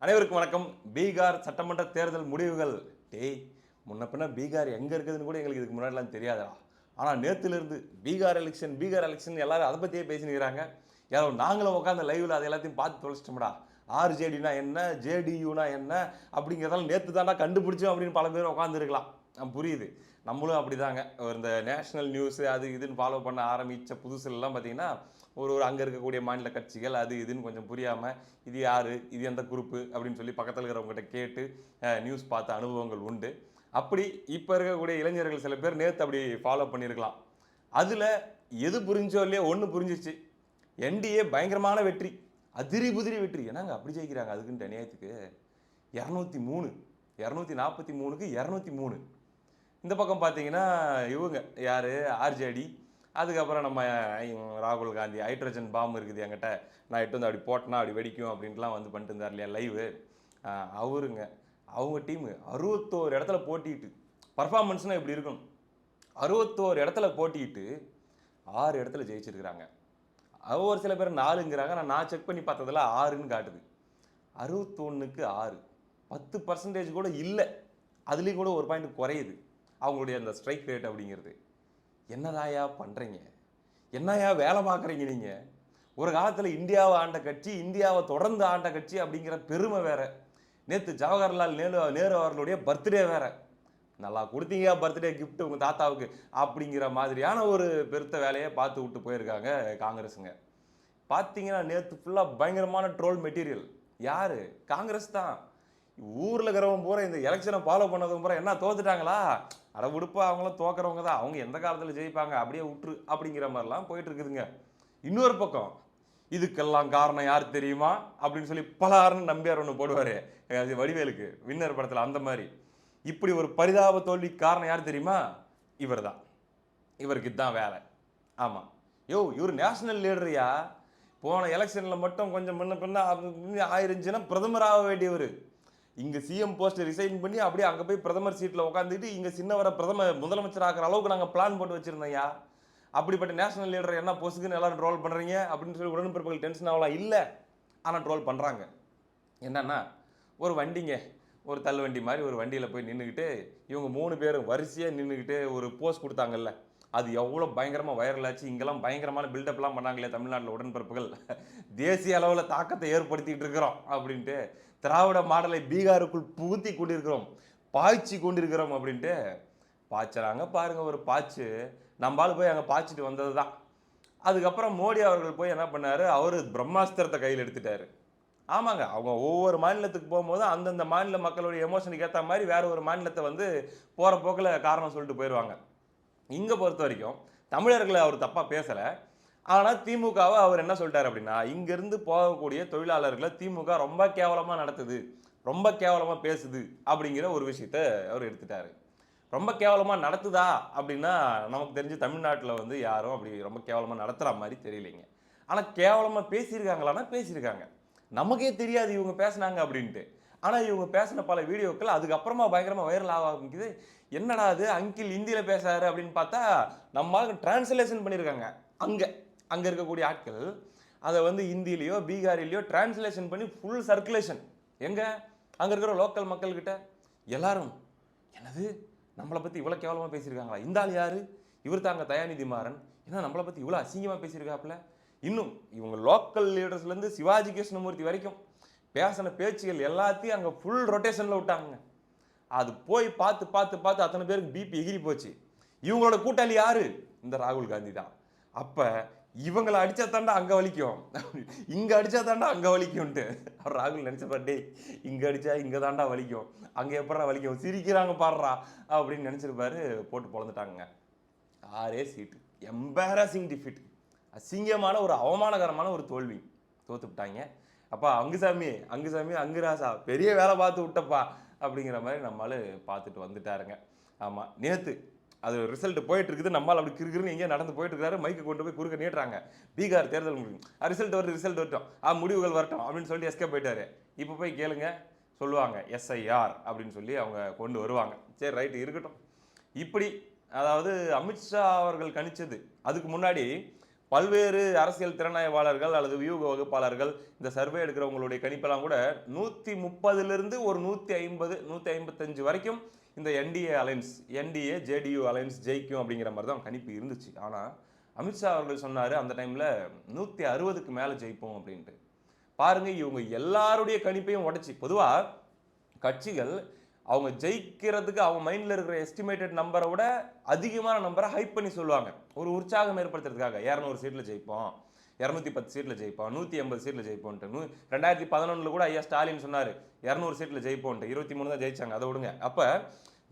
அனைவருக்கும் வணக்கம். பீகார் சட்டமன்ற தேர்தல் முடிவுகள். டேய், முன்ன பின்ன பீகார் எங்க இருக்குதுன்னு கூட எங்களுக்கு இதுக்கு முன்னாடிலாம் தெரியாதா? ஆனா நேத்திலிருந்து பீகார் எலெக்ஷன் எல்லாரும் அதை பத்தியே பேசினுக்கிறாங்க. யாரோ நாங்களும் உட்காந்து லைவ்ல அதை எல்லாத்தையும் பார்த்து தொலைச்சிட்டோம்டா. ஆர்ஜேடினா என்ன, ஜேடியூனா என்ன அப்படிங்கிறதெல்லாம் நேத்து தாண்டா கண்டுபிடிச்சோம் அப்படின்னு பல பேர் உட்காந்துருக்கலாம். புரியுது. நம்மளும் அப்படிதாங்க. இந்த நேஷனல் நியூஸ் அது இதுன்னு ஃபாலோ பண்ண ஆரம்பிச்ச புதுசுலலாம் பார்த்தீங்கன்னா, ஒரு ஒரு அங்கே இருக்கக்கூடிய மாநில கட்சிகள் அது இதுன்னு கொஞ்சம் புரியாமல் இது யார், இது எந்த குரூப்பு அப்படின்னு சொல்லி பக்கத்தில் இருக்கிறவங்ககிட்ட கேட்டு நியூஸ் பார்த்த அனுபவங்கள் உண்டு. அப்படி இப்போ இருக்கக்கூடிய இளைஞர்கள் சில பேர் நேற்று அப்படி ஃபாலோ பண்ணியிருக்கலாம். அதில் எது புரிஞ்சோ இல்லையோ ஒன்று புரிஞ்சிச்சு. என்டிஏ பயங்கரமான வெற்றி, அதிரி புதிரி வெற்றி. என்னங்க அப்படி ஜெயிக்கிறாங்க அதுக்குன்ட்டு அநியாயத்துக்கு 203 243க்கு 203. இந்த பக்கம் பார்த்தீங்கன்னா இவங்க யார், ஆர்ஜேடி, அதுக்கப்புறம் நம்ம ராகுல் காந்தி ஹைட்ரஜன் பாம் இருக்குது என்கிட்ட, நான் எட்டு வந்து அப்படி போட்டேன்னா அப்படி வெடிக்கும் அப்படின்ட்டுலாம் வந்து பண்ணிட்டு இருந்தார் இல்லையா லைவு. அவருங்க அவங்க டீமு 61 இடத்துல போட்டிட்டு பர்ஃபார்மன்ஸ்னால் இப்படி இருக்கணும். 61 இடத்துல போட்டிட்டு 6 இடத்துல ஜெயிச்சிருக்கிறாங்க. ஒரு சில பேர் 4ங்கிறாங்க. நான் செக் பண்ணி பார்த்ததில் 6ன்னு காட்டுது. 61க்கு 6, 10% கூட இல்லை. அதுலேயும் கூட ஒரு பாயிண்ட் குறையுது அவங்களுடைய அந்த ஸ்ட்ரைக் ரேட் அப்படிங்கிறது. என்னதாயா பண்ணுறீங்க, என்னையா வேலை பார்க்குறீங்க நீங்கள்? ஒரு காலத்தில் இந்தியாவை ஆண்ட கட்சி, இந்தியாவை தொடர்ந்து ஆண்ட கட்சி அப்படிங்கிற பெருமை வேற. நேற்று ஜவஹர்லால் நேரு அவர்களுடைய பர்த்டே வேற. நல்லா கொடுத்தீங்க பர்த்டே கிஃப்ட் உங்கள் தாத்தாவுக்கு அப்படிங்கிற மாதிரியான ஒரு பெருத்த வேலையை பார்த்து விட்டு போயிருக்காங்க காங்கிரஸுங்க. பார்த்தீங்கன்னா நேற்று ஃபுல்லாக பயங்கரமான ட்ரோல் மெட்டீரியல். யார்? காங்கிரஸ் தான். ஊரில் இருக்கிறவங்க பூரா இந்த எலெக்ஷனை ஃபாலோ பண்ணதும் பூரா என்ன தோத்துட்டாங்களா, அட விடுப்பா அவங்களும் தோக்கிறவங்க தான், அவங்க எந்த காலத்தில் ஜெயிப்பாங்க அப்படியே விட்டுரு அப்படிங்கிற மாதிரிலாம் போயிட்டு இருக்குதுங்க. இன்னொரு பக்கம் இதுக்கெல்லாம் காரணம் யார் தெரியுமா அப்படின்னு சொல்லி பலாருன்னு நம்பியார் ஒன்று போடுவார் வடிவேலுக்கு வின்னர் படத்தில். அந்த மாதிரி இப்படி ஒரு பரிதாப தோல்வி காரணம் யார் தெரியுமா? இவர் தான். இவருக்கு இதுதான் வேலை. ஆமாம், இவர் நேஷனல் லீடரையா? போன எலெக்ஷனில் மட்டும் கொஞ்சம் முன்ன பின்ன ஆயிருந்துச்சுன்னா பிரதமராக வேண்டியவர். இங்கே சிஎம் போஸ்ட் ரிசைன் பண்ணி அப்படியே அங்கே போய் பிரதமர் சீட்டில் உட்காந்துட்டு இங்கே சின்னவரை முதலமைச்சர் ஆகிற அளவுக்கு நாங்கள் பிளான் போட்டு வச்சுருந்தோம்யா. அப்படிப்பட்ட நேஷனல் லீடர் என்ன போஸ்ட்டுக்குன்னு எல்லாரும் ட்ரோல் பண்ணுறீங்க அப்படின்னு சொல்லி உடன்பிறப்புகள் டென்ஷன் ஆகலாம். இல்லை, ஆனால் ட்ரோல் பண்ணுறாங்க. என்னன்னா, ஒரு வண்டிங்க, ஒரு தள்ளுவண்டி மாதிரி ஒரு வண்டியில் போய் நின்றுக்கிட்டு இவங்க 3 பேரும் வரிசையாக நின்றுக்கிட்டு ஒரு போஸ்ட் கொடுத்தாங்கல்ல, அது எவ்வளோ பயங்கரமாக வைரல் ஆச்சு. இங்கெல்லாம் பயங்கரமான பில்டப்லாம் பண்ணாங்களே தமிழ்நாட்டில் உடன்பிறப்புகள், தேசிய அளவில் தாக்கத்தை ஏற்படுத்திகிட்டு இருக்கிறோம் அப்படின்ட்டு, திராவிட மாடலை பீகாருக்குள் புகுத்தி கொண்டிருக்கிறோம், பாய்ச்சி கொண்டிருக்கிறோம் அப்படின்ட்டு பாய்ச்சறாங்க பாருங்க. ஒரு பாய்ச்சு நம்மளால் போய் அங்கே பாய்ச்சிட்டு வந்தது தான். அதுக்கப்புறம் மோடி அவர்கள் போய் என்ன பண்ணார், அவர் பிரம்மாஸ்திரத்தை கையில் எடுத்துட்டார். ஆமாங்க, அவங்க ஒவ்வொரு மாநிலத்துக்கு போகும்போது அந்தந்த மாநில மக்களுடைய எமோஷனுக்கு ஏற்ற மாதிரி வேற ஒரு மாநிலத்தை வந்து போகிற போக்கில் காரணம் சொல்லிட்டு போயிடுவாங்க. இங்கே பொறுத்த வரைக்கும் தமிழர்களை அவர் தப்பாக பேசலை. ஆனால் திமுகவை அவர் என்ன சொல்லிட்டார் அப்படின்னா, இங்கேருந்து போகக்கூடிய தொழிலாளர்களை திமுக ரொம்ப கேவலமாக நடத்துது, ரொம்ப கேவலமாக பேசுது அப்படிங்கிற ஒரு விஷயத்த அவர் எடுத்துட்டார். ரொம்ப கேவலமாக நடத்துதா அப்படின்னா நமக்கு தெரிஞ்சு தமிழ்நாட்டில் வந்து யாரும் அப்படி ரொம்ப கேவலமாக நடத்துகிற மாதிரி தெரியலைங்க. ஆனால் கேவலமாக பேசியிருக்காங்களான்னா பேசியிருக்காங்க. நமக்கே தெரியாது இவங்க பேசினாங்க அப்படின்ட்டு. ஆனால் இவங்க பேசின பல வீடியோக்கள் அதுக்கப்புறமா பயங்கரமாக வைரல் ஆக ஆரம்பிக்குது. என்னடா அது அங்கிள் ஹிந்தியில் பேசுறாரு அப்படின்னு பார்த்தா நம்ம டிரான்ஸ்லேஷன் பண்ணியிருக்காங்க. அங்கே இருக்கக்கூடிய ஆட்கள் அதை வந்து ஹிந்திலேயோ பீகாரிலேயோ டிரான்ஸ்லேஷன் பண்ணி ஃபுல் சர்க்குலேஷன். எங்கே அங்கே இருக்கிற லோக்கல் மக்கள்கிட்ட எல்லாரும் என்னது நம்மளை பற்றி இவ்வளோ கேவலமாக பேசியிருக்காங்களா, இந்த ஆள் யார், இவர் தாங்க தயாநிதி மாறன், ஏன்னா நம்மளை பற்றி இவ்வளோ அசிங்கமாக பேசியிருக்காப்புல. இன்னும் இவங்க லோக்கல் லீடர்ஸ்லேருந்து சிவாஜி கிருஷ்ணமூர்த்தி வரைக்கும் பேசின பேச்சுகள் எல்லாத்தையும் அங்கே ஃபுல் ரொட்டேஷனில் விட்டாங்க. அது போய் பார்த்து பார்த்து பார்த்து அத்தனை பேருக்கு பிபி எகிரி போச்சு. இவங்களோட கூட்டாளி யாரு? இந்த ராகுல் காந்தி தான். அப்போ இவங்களை அடித்தா தாண்டா அங்கே வலிக்கும், இங்கே அடித்தா தாண்டா அங்கே வலிக்கும்ன்ட்டு அவர் ராகுல் நினச்சப்பா, டே இங்கே அடித்தா இங்கே தாண்டா வலிக்கும், அங்கே எப்படா வலிக்கும், சிரிக்கிறாங்க பாடுறா அப்படின்னு நினச்சிருப்பாரு. போட்டு பொழந்துட்டாங்க. 6 சீட்டு, எம்பாரசிங் டிஃபிட், அசிங்கமான ஒரு அவமானகரமான ஒரு தோல்வி, தோத்துவிட்டாங்க. அப்பா அங்குசாமி அங்குராசா பெரிய வேலை பார்த்து விட்டப்பா அப்படிங்கிற மாதிரி நம்மளால பார்த்துட்டு வந்துட்டாருங்க. ஆமாம், நேற்று அது ரிசல்ட் போயிட்டு இருக்குது. நம்மளால் அப்படி கிருக்குன்னு எங்கேயும் நடந்து போயிட்டு இருக்காரு. மைக்கு கொண்டு போய் குறுக்க நீட்டுறாங்க. பீகார் தேர்தல் ரிசல்ட் வரட்டும், முடிவுகள் வரட்டும் அப்படின்னு சொல்லிட்டு எஸ்கே போயிட்டாரு. இப்போ போய் கேளுங்க, சொல்லுவாங்க எஸ்ஐஆர் அப்படின்னு சொல்லி அவங்க கொண்டு வருவாங்க. சரி ரைட்டு இருக்கட்டும். இப்படி அதாவது அமித்ஷா அவர்கள் கணிச்சது அதுக்கு முன்னாடி பல்வேறு அரசியல் திறனாய்வாளர்கள் அல்லது வியூக வகுப்பாளர்கள் இந்த சர்வே எடுக்கிறவங்களுடைய கணிப்பெல்லாம் கூட 130லிருந்து ஒரு 150 155 வரைக்கும் இந்த NDA alliance NDA JDU alliance ஜெயிக்கும் அப்படிங்கிற மாதிரி தான் கணிப்பு இருந்துச்சு. ஆனால் அமித்ஷா அவர்கள் சொன்னார் அந்த டைமில் 160க்கு மேலே ஜெயிப்போம் அப்படின்ட்டு. பாருங்க, இவங்க எல்லாருடைய கணிப்பையும் உடைச்சி, பொதுவாக கட்சிகள் அவங்க ஜெயிக்கிறதுக்கு அவங்க மைண்டில் இருக்கிற எஸ்டிமேட்டட் நம்பரை விட அதிகமான நம்பரை ஹைப் பண்ணி சொல்லுவாங்க, ஒரு உற்சாகம் ஏற்படுத்துறதுக்காக. 200 சீட்டில் ஜெயிப்போம், 210 சீட்டில் ஜெயிப்போம், 180 சீட்டில் ஜெயிப்போன்ட்டு. 2011 கூட ஐயா ஸ்டாலின் சொன்னார் 200 சீட்டில் ஜெயிப்போன்ட்டு. 23 தான் ஜெயிச்சாங்க, அதை விடுங்க. அப்போ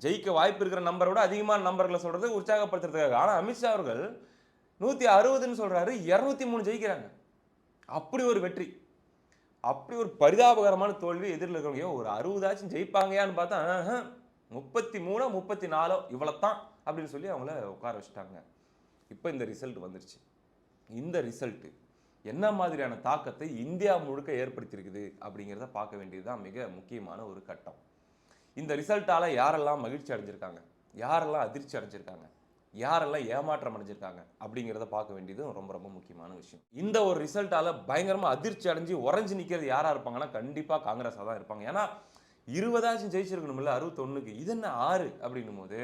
ஜெயிக்க வாய்ப்பு இருக்கிற நம்பரை விட அதிகமான நம்பர்களை சொல்றது உற்சாகப்படுத்துறதுக்காக. ஆனால் அமித்ஷா அவர்கள் 160ன்னு சொல்றாரு, 203 ஜெயிக்கிறாங்க. அப்படி ஒரு வெற்றி, அப்படி ஒரு பரிதாபகரமான தோல்வி. எதிரில் இருக்கிறவங்க ஒரு 60ஆச்சும் ஜெயிப்பாங்கயான்னு பார்த்தா 33 34 இவ்வளோத்தான் அப்படின்னு சொல்லி அவங்கள உட்கார வச்சுட்டாங்க. இப்போ இந்த ரிசல்ட் வந்துருச்சு. இந்த ரிசல்ட் என்ன மாதிரியான தாக்கத்தை இந்தியா முழுக்க ஏற்படுத்தியிருக்குது அப்படிங்கிறத பார்க்க வேண்டியது தான் மிக முக்கியமான ஒரு கட்டம். இந்த ரிசல்ட்டால் யாரெல்லாம் மகிழ்ச்சி அடைஞ்சிருக்காங்க, யாரெல்லாம் அதிர்ச்சி அடைஞ்சிருக்காங்க, யாரெல்லாம் ஏமாற்றம் அடைஞ்சிருக்காங்க அப்படிங்கிறத பார்க்க வேண்டியது ரொம்ப ரொம்ப முக்கியமான விஷயம். இந்த ஒரு ரிசல்ட்டால் பயங்கரமாக அதிர்ச்சி அடைஞ்சு உறைஞ்சி நிற்கிறது யாராக இருப்பாங்கன்னா கண்டிப்பாக காங்கிரஸாக தான் இருப்பாங்க. ஏன்னா 20ஆச்சும் ஜெயிச்சிருக்கணும்ல 61க்கு, இது என்ன 6 அப்படின்னும் போது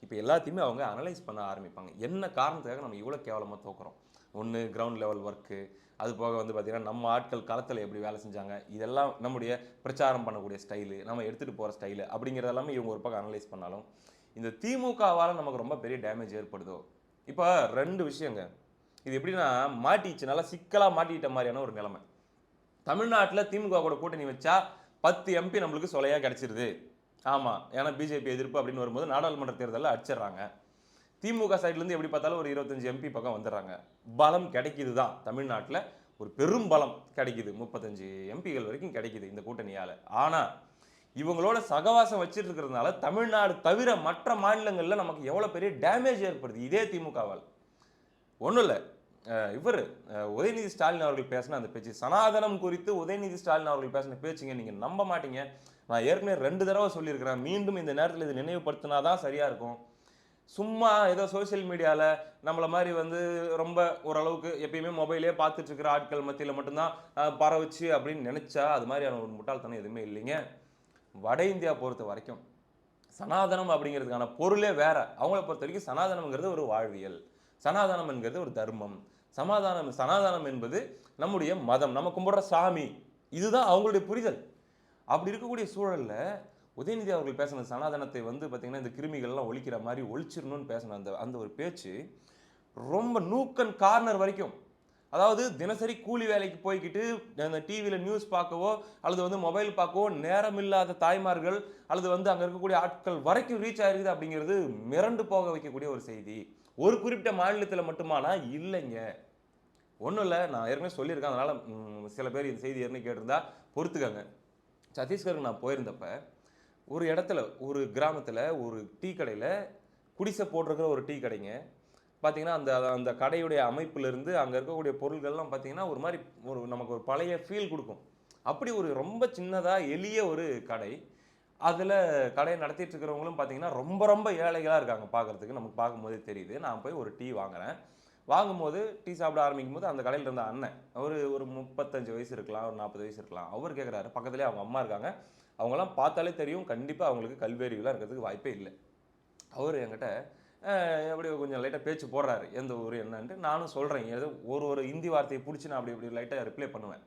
இப்போ எல்லாத்தையுமே அவங்க அனலைஸ் பண்ண ஆரம்பிப்பாங்க. என்ன காரணத்துக்காக நம்ம இவ்வளோ கேவலமாக தோக்குறோம். ஒன்று கிரவுண்ட் லெவல் ஒர்க்கு, அது போக வந்து பார்த்திங்கன்னா நம்ம ஆட்கள் களத்தில் எப்படி வேலை செஞ்சாங்க, இதெல்லாம் நம்முடைய பிரச்சாரம் பண்ணக்கூடிய ஸ்டைலு, நம்ம எடுத்துகிட்டு போகிற ஸ்டைலு அப்படிங்கிறதெல்லாமே இவங்க ஒரு பக்கம் அனலைஸ் பண்ணாலும் இந்த திமுகவால் நமக்கு ரொம்ப பெரிய டேமேஜ் ஏற்படுதோ. இப்போ 2 விஷயங்க. இது எப்படின்னா மாட்டிச்சு, நல்லா சிக்கலாக மாட்டிக்கிட்ட மாதிரியான ஒரு நிலைமை. தமிழ்நாட்டில் திமுக கூட கூட்டணி வச்சா 10 எம்பி நம்மளுக்கு சொலையாக கிடச்சிருது. ஆமாம், ஏன்னா பிஜேபி எதிர்ப்பு அப்படின்னு வரும்போது நாடாளுமன்ற தேர்தலில் அடிச்சிடறாங்க. திமுக சைட்லேருந்து எப்படி பார்த்தாலும் ஒரு 25 எம்பி பக்கம் வந்துடுறாங்க. பலம் கிடைக்குது தான், தமிழ்நாட்டில் ஒரு பெரும் பலம் கிடைக்குது, 35 எம்பிகள் வரைக்கும் கிடைக்குது இந்த கூட்டணியால். ஆனால் இவங்களோட சகவாசம் வச்சுட்டு இருக்கிறதுனால தமிழ்நாடு தவிர மற்ற மாநிலங்களில் நமக்கு எவ்வளோ பெரிய டேமேஜ் ஏற்படுது இதே திமுகவால். ஒன்றும் இல்லை, இவர் உதயநிதி ஸ்டாலின் அவர்கள் பேசின அந்த பேச்சு, சனாதனம் குறித்து உதயநிதி ஸ்டாலின் அவர்கள் பேசின பேச்சுங்க நீங்கள் நம்ப மாட்டீங்க. நான் ஏற்கனவே 2 தடவை சொல்லியிருக்கிறேன், மீண்டும் இந்த நேரத்தில் இது நினைவுபடுத்தினா தான் சரியாக இருக்கும். சும்மா ஏதோ சோசியல் மீடியாவில் நம்மளை மாதிரி வந்து ரொம்ப ஓரளவுக்கு எப்பயுமே மொபைலே பார்த்துட்டு இருக்கிற ஆட்கள் மத்தியில் மட்டும்தான் பரவச்சு அப்படின்னு நினச்சா அது மாதிரியான ஒரு முட்டாள்தனம் எதுவுமே இல்லைங்க. வட இந்தியா பொறுத்த வரைக்கும் சனாதனம் அப்படிங்கிறதுக்கான பொருளே வேற. அவங்கள பொறுத்த வரைக்கும் சனாதனம்ங்கிறது ஒரு வாழ்வியல், சனாதனம் என்கிறது ஒரு தர்மம், சனாதனம் என்பது நம்முடைய மதம், நம்ம கும்பிடுற சாமி, இதுதான் அவங்களுடைய புரிதல். அப்படி இருக்கக்கூடிய சூழல்ல உதயநிதி அவர்கள் பேசின சனாதனத்தை வந்து பார்த்தீங்கன்னா இந்த கிருமிகள்லாம் ஒழிக்கிற மாதிரி ஒழிச்சிடணும்னு பேசின அந்த ஒரு பேச்சு ரொம்ப நூக்கன் கார்னர் வரைக்கும், அதாவது தினசரி கூலி வேலைக்கு போய்கிட்டு அந்த டிவியில் நியூஸ் பார்க்கவோ அல்லது வந்து மொபைல் பார்க்கவோ நேரம் இல்லாத தாய்மார்கள் அல்லது வந்து அங்கே இருக்கக்கூடிய ஆட்கள் வரைக்கும் ரீச் ஆகிருக்குது அப்படிங்கிறது மிரண்டு போக வைக்கக்கூடிய ஒரு செய்தி. ஒரு குறிப்பிட்ட மாநிலத்தில் மட்டுமானா இல்லைங்க. ஒன்றும் இல்லை, நான் ஏற்கனவே சொல்லியிருக்கேன், அதனால் சில பேர் இந்த செய்தி ஏற்கனவே கேட்டிருந்தா பொறுத்துக்கங்க. சத்தீஸ்கருக்கு நான் போயிருந்தப்ப ஒரு இடத்துல, ஒரு கிராமத்தில் ஒரு டீ கடையில், குடிசை போட்டிருக்கிற ஒரு டீ கடைங்க, பார்த்தீங்கன்னா அந்த அந்த கடையுடைய அமைப்பிலிருந்து அங்கே இருக்கக்கூடிய பொருள்கள்லாம் பார்த்தீங்கன்னா ஒரு மாதிரி நமக்கு ஒரு பழைய ஃபீல் கொடுக்கும். அப்படி ஒரு ரொம்ப சின்னதாக எளிய ஒரு கடை. அதில் கடையை நடத்திட்டு இருக்கிறவங்களும் பார்த்தீங்கன்னா ரொம்ப ரொம்ப ஏழைகளாக இருக்காங்க பார்க்குறதுக்கு, நமக்கு பார்க்கும்போதே தெரியுது. நான் போய் ஒரு டீ வாங்குறேன். வாங்கும்போது டீ சாப்பிட ஆரம்பிக்கும் போது அந்த கடையில் இருந்த அண்ணன், ஒரு 35 வயசு இருக்கலாம், ஒரு 40 வயசு இருக்கலாம். அவர் கேட்குறாரு, பக்கத்துலேயே அவங்க அம்மா இருக்காங்க, அவங்களாம் பார்த்தாலே தெரியும் கண்டிப்பாக அவங்களுக்கு கல்வியறிவுலாம் இருக்கிறதுக்கு வாய்ப்பே இல்லை. அவர் என்கிட்ட அப்படி கொஞ்சம் லைட்டாக பேச்சு போடுறாரு, எந்த ஊர் என்னன்ட்டு. நானும் சொல்கிறேன், ஏதோ ஒரு ஹிந்தி வார்த்தையை பிடிச்சி நான் அப்படி லைட்டாக ரிப்ளை பண்ணுவேன்.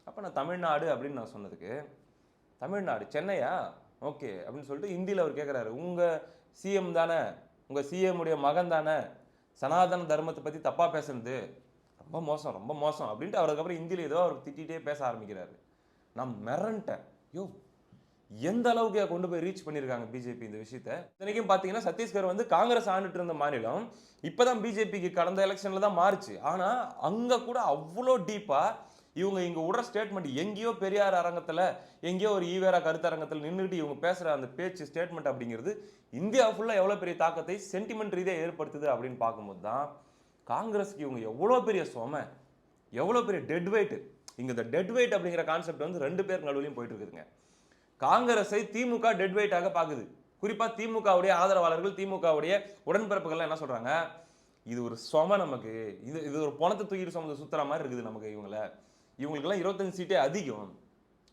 அப்போ நான் தமிழ்நாடு அப்படின்னு நான் சொன்னதுக்கு, தமிழ்நாடு சென்னையா, ஓகே அப்படின்னு சொல்லிட்டு ஹிந்தியில் அவர் கேட்குறாரு, உங்கள் சிஎம் தானே, உங்கள் சிஎம் உடைய மகன் தானே சனாதன தர்மத்தை பற்றி தப்பாக பேசுனது, ரொம்ப மோசம் ரொம்ப மோசம் அப்படின்ட்டு அவர் அதுக்கப்புறம் ஹிந்தியில் ஏதோ அவர் திட்டிகிட்டே பேச ஆரம்பிக்கிறாரு. நான் மிரண்டேன். யோ, எந்த அளவுக்கு கொண்டு போய் ரீச் பண்ணியிருக்காங்க பிஜேபி இந்த விஷயத்த. இத்தனைக்கும் பார்த்தீங்கன்னா சத்தீஸ்கர் வந்து காங்கிரஸ் ஆண்டுட்டு இருந்த மாநிலம், இப்போதான் பிஜேபிக்கு கடந்த எலெக்ஷனில் தான் மாறுச்சு. ஆனால் அங்கே கூட அவ்வளோ டீப்பாக இவங்க இங்கே விடுற ஸ்டேட்மெண்ட், எங்கேயோ பெரியார் அரங்கத்தில், எங்கேயோ ஒரு ஈவேரா கருத்தரங்கத்தில் நின்றுட்டு இவங்க பேசுகிற அந்த பேச்சு ஸ்டேட்மெண்ட் அப்படிங்கிறது இந்தியா ஃபுல்லாக எவ்வளோ பெரிய தாக்கத்தை சென்டிமெண்ட் ரீதியாக ஏற்படுத்துது அப்படின்னு பார்க்கும்போது தான் காங்கிரஸ்க்கு இவங்க எவ்வளோ பெரிய சுமை, எவ்வளோ பெரிய டெட் வெயிட். இங்கே இந்த டெட் வெயிட் அப்படிங்கிற கான்செப்ட் வந்து 2 பேர் நடுவுலையும் போயிட்டு இருக்குதுங்க. காங்கிரஸை திமுக டெட் வெயிட்டாக பார்க்குது. குறிப்பாக திமுகவுடைய ஆதரவாளர்கள், திமுகவுடைய உடன்பிறப்புகள்லாம் என்ன சொல்கிறாங்க, இது ஒரு சும நமக்கு, இது இது ஒரு பணத்தை தூக்கிட்டு சுமந்து சுத்துற மாதிரி இருக்குது நமக்கு. இவங்களுக்கெல்லாம் 25 சீட்டே அதிகம்,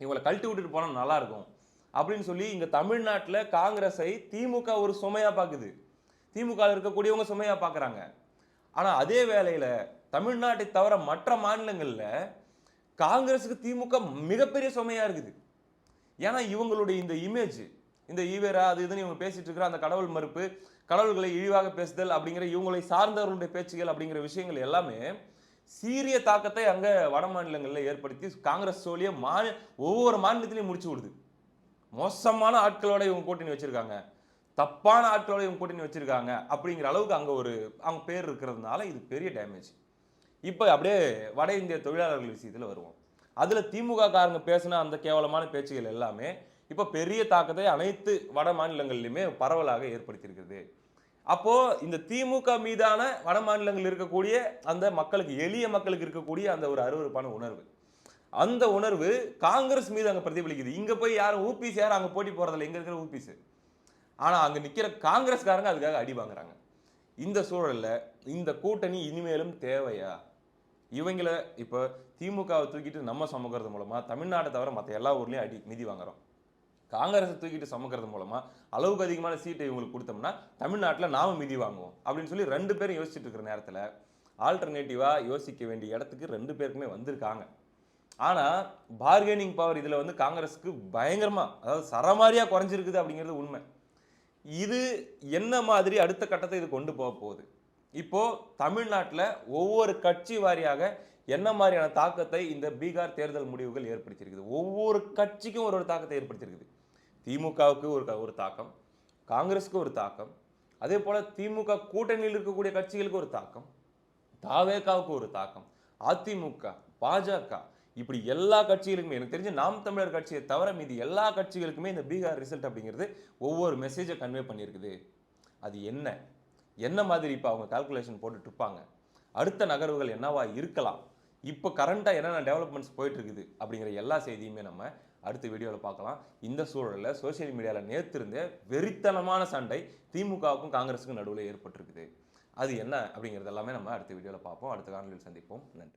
இவங்களை கழட்டி விட்டுட்டு போனா நல்லா இருக்கும் அப்படின்னு சொல்லி இங்க தமிழ்நாட்டில் காங்கிரஸை திமுக ஒரு சுமையா பார்க்குது. திமுக இருக்கக்கூடியவங்க சுமையா பார்க்குறாங்க. ஆனா அதே வேளையில தமிழ்நாட்டை தவிர மற்ற மாநிலங்கள்ல காங்கிரஸுக்கு திமுக மிகப்பெரிய சுமையா இருக்குது. ஏன்னா இவங்களுடைய இந்த இமேஜ், இந்த ஈவேரா அது இதுன்னு இவங்க பேசிட்டு இருக்கிற அந்த கடவுள் மறுப்பு, கடவுள்களை இழிவாக பேசுதல் அப்படிங்கிற இவங்களை சார்ந்தவர்களுடைய பேச்சுகள் அப்படிங்கிற விஷயங்கள் எல்லாமே சீரிய தாக்கத்தை அங்க வட மாநிலங்களில் ஏற்படுத்தி காங்கிரஸ் சோழிய ஒவ்வொரு மாநிலத்திலையும் முடிச்சு விடுது. மோசமான ஆட்களோட இவங்க கூட்டணி வச்சிருக்காங்க, தப்பான ஆட்களோட இவங்க கூட்டணி வச்சிருக்காங்க அப்படிங்கிற அளவுக்கு அங்க அவங்க பேர் இருக்கிறதுனால இது பெரிய டேமேஜ். இப்போ அப்படியே வட இந்திய தொழிலாளர்கள் விஷயத்தில் வருவோம். அதுல திமுக காரங்க பேசின அந்த கேவலமான பேச்சுகள் எல்லாமே இப்போ பெரிய தாக்கத்தை அனைத்து வட மாநிலங்களிலுமே பரவலாக ஏற்படுத்தியிருக்கிறது. அப்போ இந்த திமுக மீதான வட மாநிலங்களில் இருக்கக்கூடிய அந்த மக்களுக்கு, எளிய மக்களுக்கு இருக்கக்கூடிய அந்த ஒரு அருவருப்பான உணர்வு, அந்த உணர்வு காங்கிரஸ் மீது அங்க பிரதிபலிக்குது. இங்க போய் யாரும் ஊபிஸ் யாரும் அங்க போட்டி போறதில்லை, இங்க இருக்கிற ஊபிஸ். ஆனா அங்க நிக்கிற காங்கிரஸ்காரங்க அதுக்காக அடி வாங்குறாங்க. இந்த சூழல்ல இந்த கூட்டணி இனிமேலும் தேவையா? இவங்கள இப்போ திமுகவை தூக்கிட்டு நம்ம சுமக்கிறது மூலமா தமிழ்நாட்டை தவிர மற்ற எல்லா ஊர்லயும் அடி மிதி வாங்குறோம். காங்கிரஸை தூக்கிட்டு சுமக்கிறது மூலமா அளவுக்கு அதிகமான சீட்டை இவங்களுக்கு கொடுத்தோம்னா தமிழ்நாட்டில் நாம மிதி வாங்குவோம் அப்படின்னு சொல்லி 2 பேரும் யோசிச்சுட்டு இருக்கிற நேரத்தில் ஆல்டர்னேட்டிவா யோசிக்க வேண்டிய இடத்துக்கு 2 பேருக்குமே வந்திருக்காங்க. ஆனா பார்கெனிங் பவர் இதுல காங்கிரஸுக்கு பயங்கரமா, அதாவது சரமாரியா குறைஞ்சிருக்குது அப்படிங்கிறது உண்மை. இது என்ன மாதிரி அடுத்த கட்டத்தை இது கொண்டு போக போகுது? இப்போ தமிழ்நாட்டில் ஒவ்வொரு கட்சி வாரியாக என்ன மாதிரியான தாக்கத்தை இந்த பீகார் தேர்தல் முடிவுகள் ஏற்படுத்தியிருக்குது? ஒவ்வொரு கட்சிக்கும் ஒரு தாக்கத்தை ஏற்படுத்தியிருக்குது. திமுகவுக்கு ஒரு தாக்கம், காங்கிரஸுக்கு ஒரு தாக்கம், அதே போல திமுக கூட்டணியில் இருக்கக்கூடிய கட்சிகளுக்கு ஒரு தாக்கம், தாவேகாவுக்கு ஒரு தாக்கம், அதிமுக, பாஜக, இப்படி எல்லா கட்சிகளுக்குமே, எனக்கு தெரிஞ்சு நாம் தமிழர் கட்சியை தவிர மீதி எல்லா கட்சிகளுக்குமே இந்த பீகார் ரிசல்ட் அப்படிங்கிறது ஒவ்வொரு மெசேஜை கன்வே பண்ணியிருக்குது. அது என்ன மாதிரி இப்போ அவங்க கால்குலேஷன் போட்டுட்டு இருப்பாங்க? அடுத்த நகர்வுகள் என்னவா இருக்கலாம்? இப்போ கரண்டாக என்னென்ன டெவலப்மெண்ட்ஸ் போயிட்டு இருக்குது அப்படிங்கிற எல்லா செய்தியுமே நம்ம அடுத்த வீடியோவில் பார்க்கலாம். இந்த சூழலில் சோசியல் மீடியாவில் நேற்று இருந்தே வெறித்தனமான சண்டை திமுகவுக்கும் காங்கிரஸுக்கும் நடுவில் ஏற்பட்டிருக்குது. அது என்ன அப்படிங்கிறது எல்லாமே நம்ம அடுத்த வீடியோவில் பார்ப்போம். அடுத்த காணொலியில் சந்திப்போம். நன்றி.